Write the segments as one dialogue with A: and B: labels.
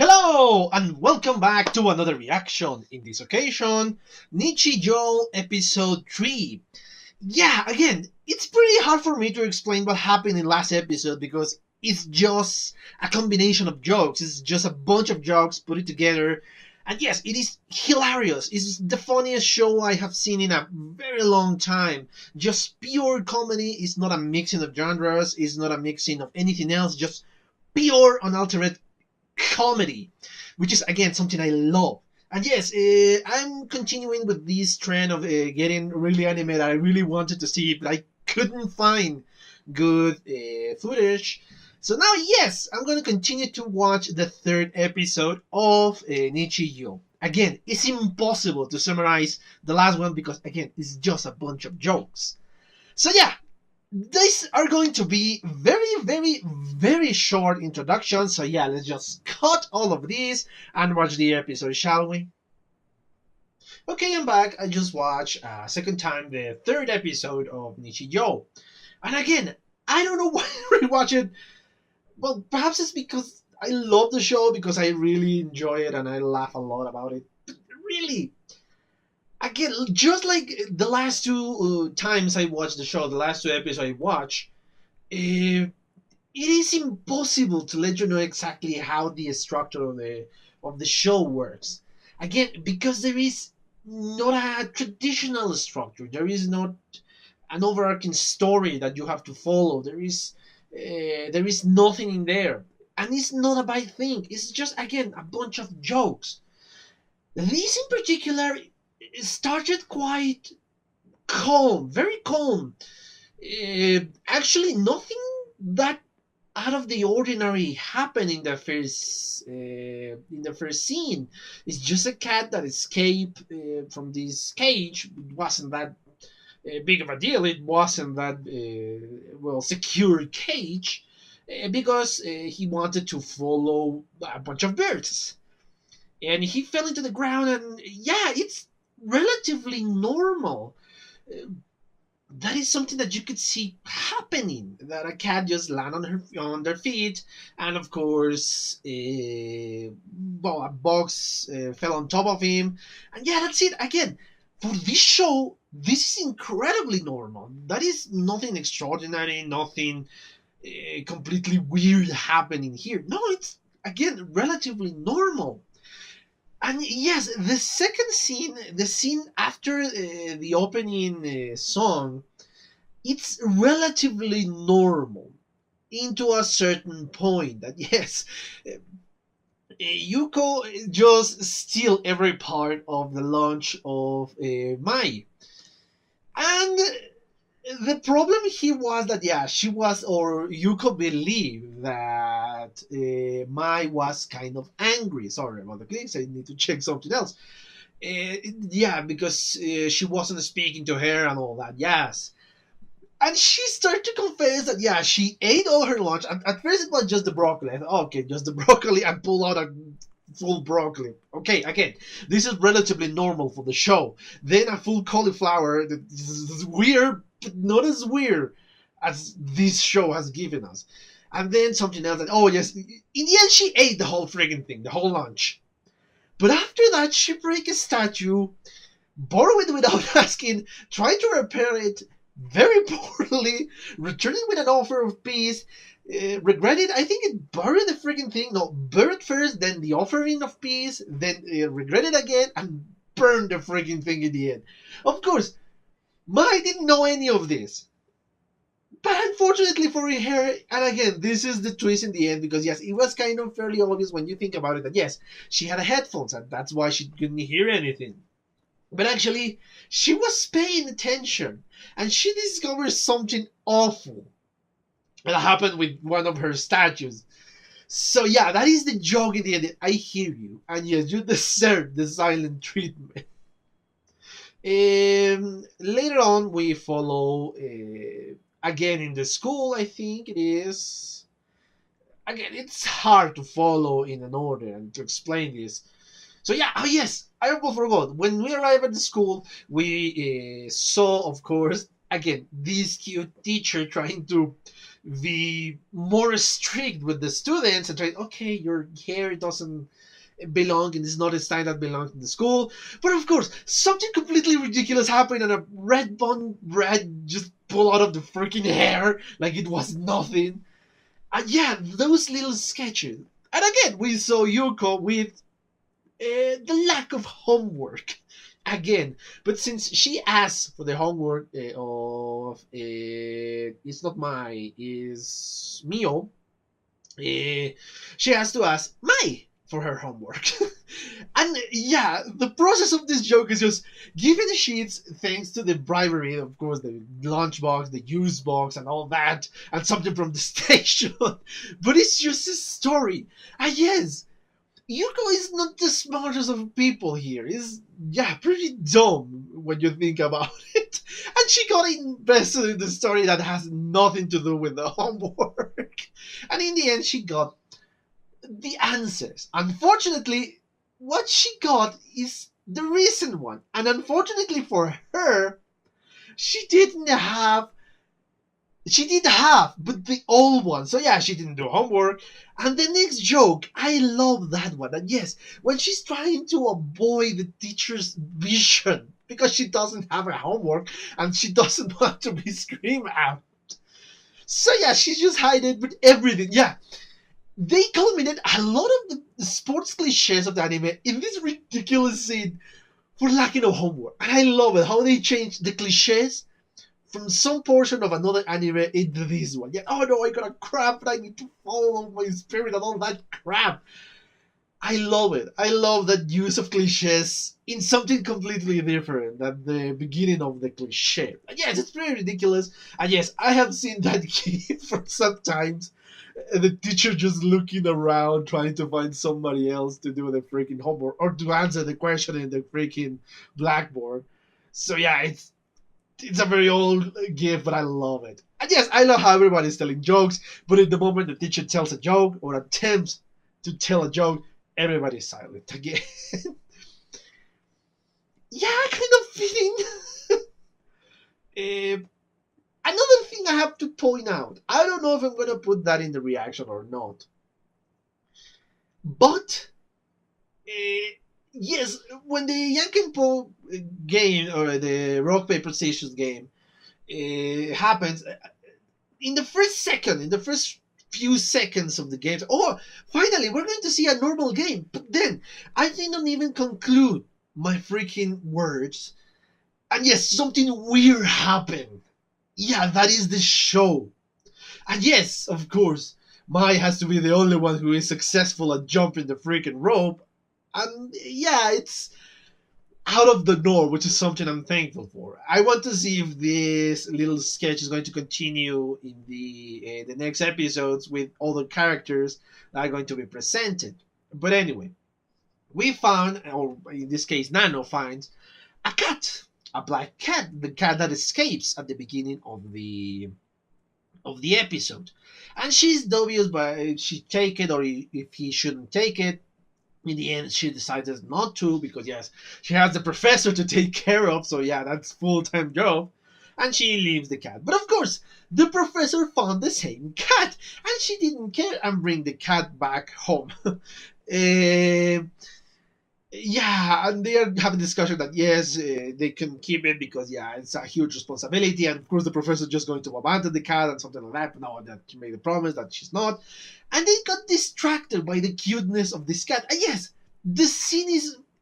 A: Hello and welcome back to another reaction. In this occasion, Nichijou episode 3. Yeah, again, it's pretty hard for me to explain what happened in last episode because it's just a combination of jokes. It's just a bunch of jokes put it together. And yes, it is hilarious. It's the funniest show I have seen in a very long time. Just pure comedy. It's not a mixing of genres. It's not a mixing of anything else. Just pure unaltered comedy, which is again something I love. And yes, I'm continuing with this trend of getting really anime that I really wanted to see, but I couldn't find good footage. So now, yes, I'm going to continue to watch the third episode of Nichijou. Again, it's impossible to summarize the last one because, again, it's just a bunch of jokes. So yeah, these are going to be very short introductions. So yeah, let's just cut all of these and watch the episode, shall we? Okay, I'm back. I just watched second time the third episode of Nichijou. And again, I don't know why I rewatch it. Well, perhaps it's because I love the show, because I really enjoy it and I laugh a lot about it. But really, again, just like the last two times I watched the show, the last two episodes I watched, it is impossible to let you know exactly how the structure of the show works. Again, because there is not a traditional structure. There is not an overarching story that you have to follow. There is nothing in there, and it's not a bad thing. It's just again a bunch of jokes. This in particular started quite calm, very calm. Actually, nothing that out of the ordinary happened in the first scene. It's just a cat that escaped from this cage. It wasn't that big of a deal. It wasn't that secure cage because he wanted to follow a bunch of birds, and he fell into the ground. And yeah, it's relatively normal. Uh, that is something that you could see happening. That a cat just land on their feet, and of course, a box fell on top of him, and yeah, that's it. Again, for this show, this is incredibly normal. That is nothing extraordinary, nothing completely weird happening here. No, it's again relatively normal. And yes, the second scene, the scene after the opening song, it's relatively normal into a certain point. That yes, Yuko just steal every part of the launch of Mai, and the problem here was that yeah, she was, or Yuko believed that Mai was kind of angry. Sorry about the clicks. I need to check something else. Yeah, because she wasn't speaking to her and all that. Yes, and she started to confess that yeah, she ate all her lunch. At first, it was just the broccoli. I thought, okay, just the broccoli, and pull out a full broccoli. Okay, again, this is relatively normal for the show. Then a full cauliflower. This is weird, but not as weird as this show has given us. And then something else. That, oh yes, in the end, she ate the whole friggin' thing, the whole lunch. But after that, she break a statue, borrow it without asking, try to repair it very poorly, return it with an offer of peace, regret it. I think it buried the freaking thing. No, buried first, then the offering of peace, then regret it again, and burned the freaking thing in the end. Of course, Mai didn't know any of this. But unfortunately for her, and again, this is the twist in the end, because yes, it was kind of fairly obvious when you think about it that yes, she had headphones, and that's why she couldn't hear anything. But actually, she was paying attention, and she discovered something awful that happened with one of her statues. So yeah, that is the joke in the end. I hear you, and yes, you deserve the silent treatment. Later on, we follow again in the school. I think it is. Again, it's hard to follow in an order and to explain this. So yeah, oh yes, I almost forgot. When we arrived at the school, we saw, of course, again this cute teacher trying to be more strict with the students and try, okay, your hair doesn't belong and it's not a style that belongs in the school. But of course, something completely ridiculous happened and a red just pulled out of the freaking hair like it was nothing. And yeah, those little sketches. And again, we saw Yuko with the lack of homework again. But since she asked for the homework of it's not my, is Mio, she has to ask Mai for her homework. And yeah, the process of this joke is just giving the sheets thanks to the bribery, of course, the lunchbox, the juice box, and all that, and something from the station. But it's just a story. And yes, Yuko is not the smartest of people here. Is yeah, pretty dumb when you think about it. And she got invested in the story that has nothing to do with the homework. And in the end, she got the answers. Unfortunately, what she got is the recent one. And unfortunately for her, she did have, but the old one. So yeah, she didn't do homework. And the next joke, I love that one. And yes, when she's trying to avoid the teacher's vision because she doesn't have her homework and she doesn't want to be screamed out. So yeah, she's just hiding with everything. Yeah, they culminate a lot of the sports cliches of the anime in this ridiculous scene for lacking of homework. And I love it, how they change the cliches from some portion of another anime into this one. Yeah, oh no, I got a crap and I need to follow my spirit and all that crap. I love it. I love that use of cliches in something completely different than the beginning of the cliche. And yes, it's pretty ridiculous. And yes, I have seen that gif for sometimes. The teacher just looking around trying to find somebody else to do the freaking homework or to answer the question in the freaking blackboard. So yeah, it's a very old gif, but I love it. And yes, I love how everybody's telling jokes, but in the moment the teacher tells a joke or attempts to tell a joke, everybody's silent again. Yeah, kind of fitting. Another thing I have to point out, I don't know if I'm going to put that in the reaction or not, but yes, when the Yankenpo game or the rock paper scissors game happens, in the first few seconds of the game, oh, finally we're going to see a normal game. But then I didn't even conclude my freaking words, and yes, something weird happened. Yeah, that is the show. And yes, of course, Mai has to be the only one who is successful at jumping the freaking rope. And yeah, it's out of the norm, which is something I'm thankful for. I want to see if this little sketch is going to continue in the next episodes with other characters that are going to be presented. But anyway, we found, or in this case, Nano finds a cat, a black cat, the cat that escapes at the beginning of the episode, and she's dubious, but if she take it or if he shouldn't take it. In the end, she decides not to because yes, she has the professor to take care of. So yeah, that's full-time job, and she leaves the cat. But of course, the professor found the same cat, and she didn't care and bring the cat back home. Yeah, and they are having a discussion that yes, they can keep it because yeah, it's a huge responsibility, and of course the professor is just going to abandon the cat and something like that. But no, that she made a promise that she's not, and they got distracted by the cuteness of this cat. And yes, the scene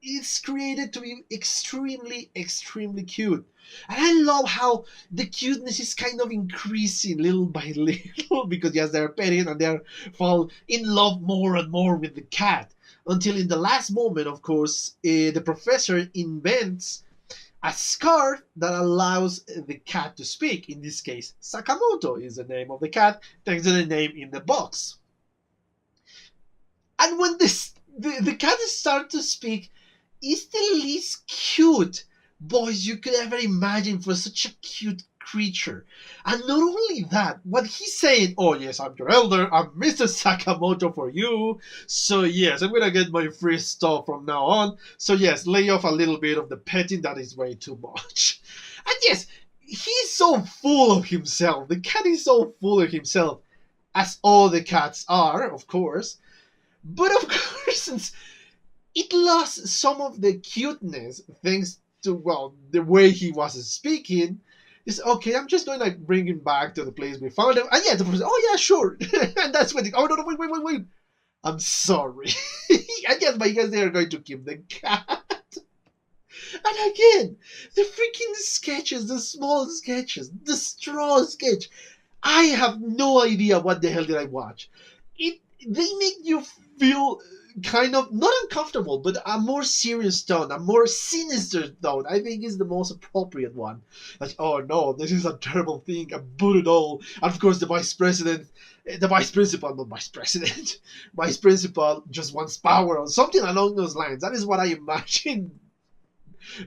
A: is created to be extremely cute, and I love how the cuteness is kind of increasing little by little because yes, they're petting and they fall in love more and more with the cat. Until in the last moment, of course, the professor invents a scarf that allows the cat to speak. In this case, Sakamoto is the name of the cat, thanks to the name in the box. And when the cat starts to speak, it's the least cute voice you could ever imagine for such a cute creature. And not only that, what he's saying, oh yes, I'm your elder, I'm Mr. Sakamoto for you, so yes, I'm gonna get my free stuff from now on, so yes, lay off a little bit of the petting, that is way too much. And yes, he's so full of himself. The cat is so full of himself, as all the cats are, of course. But of course, since it lost some of the cuteness thanks to, well, the way he was speaking. It's okay, I'm just going to bring him back to the place we found him. And yeah, the person, oh yeah, sure. And that's when, oh no, wait. I'm sorry. I guess, but I guess they're going to keep the cat. And again, the freaking sketches, the small sketches, the straw sketch. I have no idea what the hell did I watch. They make you feel kind of not uncomfortable, but a more serious tone, a more sinister tone, I think is the most appropriate one. Like, oh no, this is a terrible thing, I blew it all. And of course the vice principal just wants power or something along those lines. That is what I imagine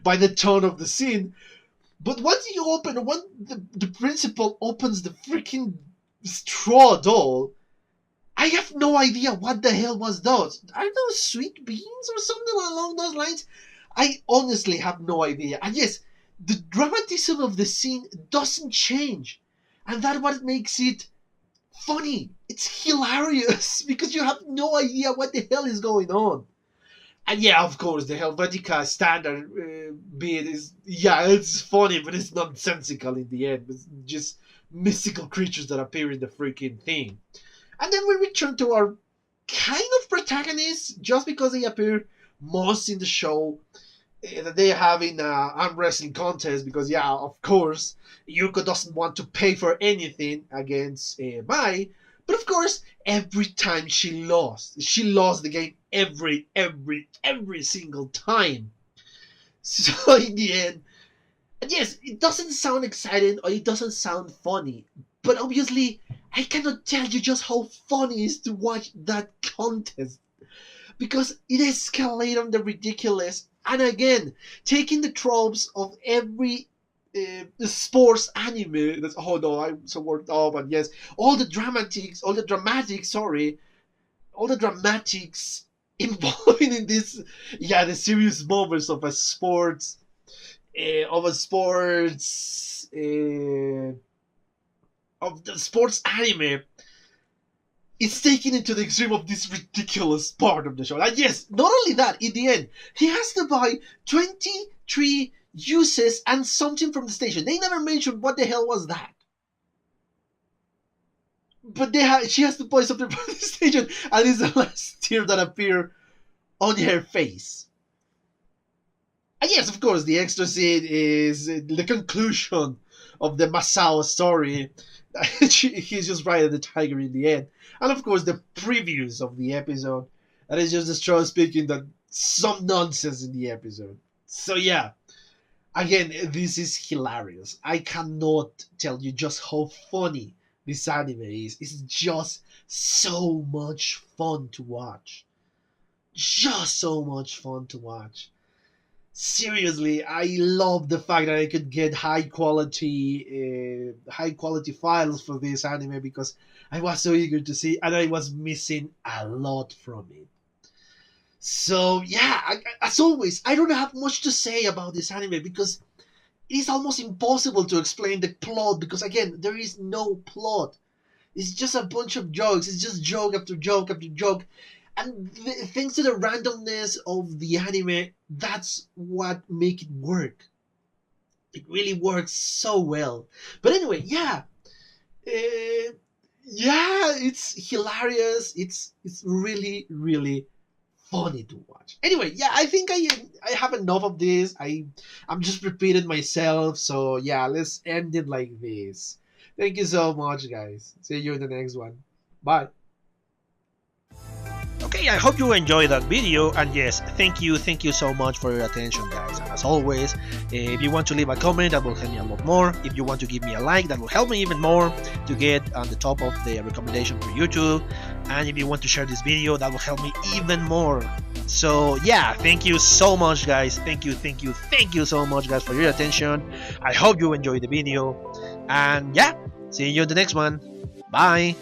A: by the tone of the scene. But once the principal opens the freaking straw doll, I have no idea what the hell was those. Are those sweet beans or something along those lines? I honestly have no idea. And yes, the dramatism of the scene doesn't change. And that's what makes it funny. It's hilarious because you have no idea what the hell is going on. And yeah, of course, the Helvetica standard bit is, yeah, it's funny, but it's nonsensical in the end. It's just mystical creatures that appear in the freaking thing. And then we return to our kind of protagonists, just because they appear most in the show. That they are having an arm wrestling contest because, yeah, of course, Yuko doesn't want to pay for anything against Mai. But of course, every time she lost the game every single time. So in the end, and yes, it doesn't sound exciting or it doesn't sound funny, but obviously, I cannot tell you just how funny it is to watch that contest. Because it escalates on the ridiculous. And again, taking the tropes of every sports anime. That's, oh no, I'm so worked up. And yes, all the dramatics involved in this. Yeah, the serious moments of a sports. Of the sports anime, it's taken into the extreme of this ridiculous part of the show. And yes, not only that, in the end, he has to buy 23 uses and something from the station. They never mentioned what the hell was that. But she has to buy something from the station, and it's the last tear that appear on her face. And yes, of course, the extra scene is the conclusion of the Masao story. He's just riding the tiger in the end. And of course, the previews of the episode. That is just the show speaking that some nonsense in the episode. So yeah, again, this is hilarious. I cannot tell you just how funny this anime is. It's just so much fun to watch. Just so much fun to watch. Seriously, I love the fact that I could get high quality files for this anime because I was so eager to see, and I was missing a lot from it. So yeah, as always, I don't have much to say about this anime because it is almost impossible to explain the plot because again, there is no plot. It's just a bunch of jokes. It's just joke after joke after joke. And thanks to the randomness of the anime, that's what make it work. It really works so well. But anyway, yeah. It's hilarious. It's really, really funny to watch. Anyway, yeah, I think I have enough of this. I'm just repeating myself. So yeah, let's end it like this. Thank you so much, guys. See you in the next one. Bye. Okay, I hope you enjoyed that video, and yes, thank you so much for your attention, guys. And as always, if you want to leave a comment, that will help me a lot more. If you want to give me a like, that will help me even more to get on the top of the recommendation for YouTube. And if you want to share this video, that will help me even more. So yeah, thank you so much, guys. Thank you so much, guys, for your attention. I hope you enjoyed the video, and yeah, see you in the next one. Bye.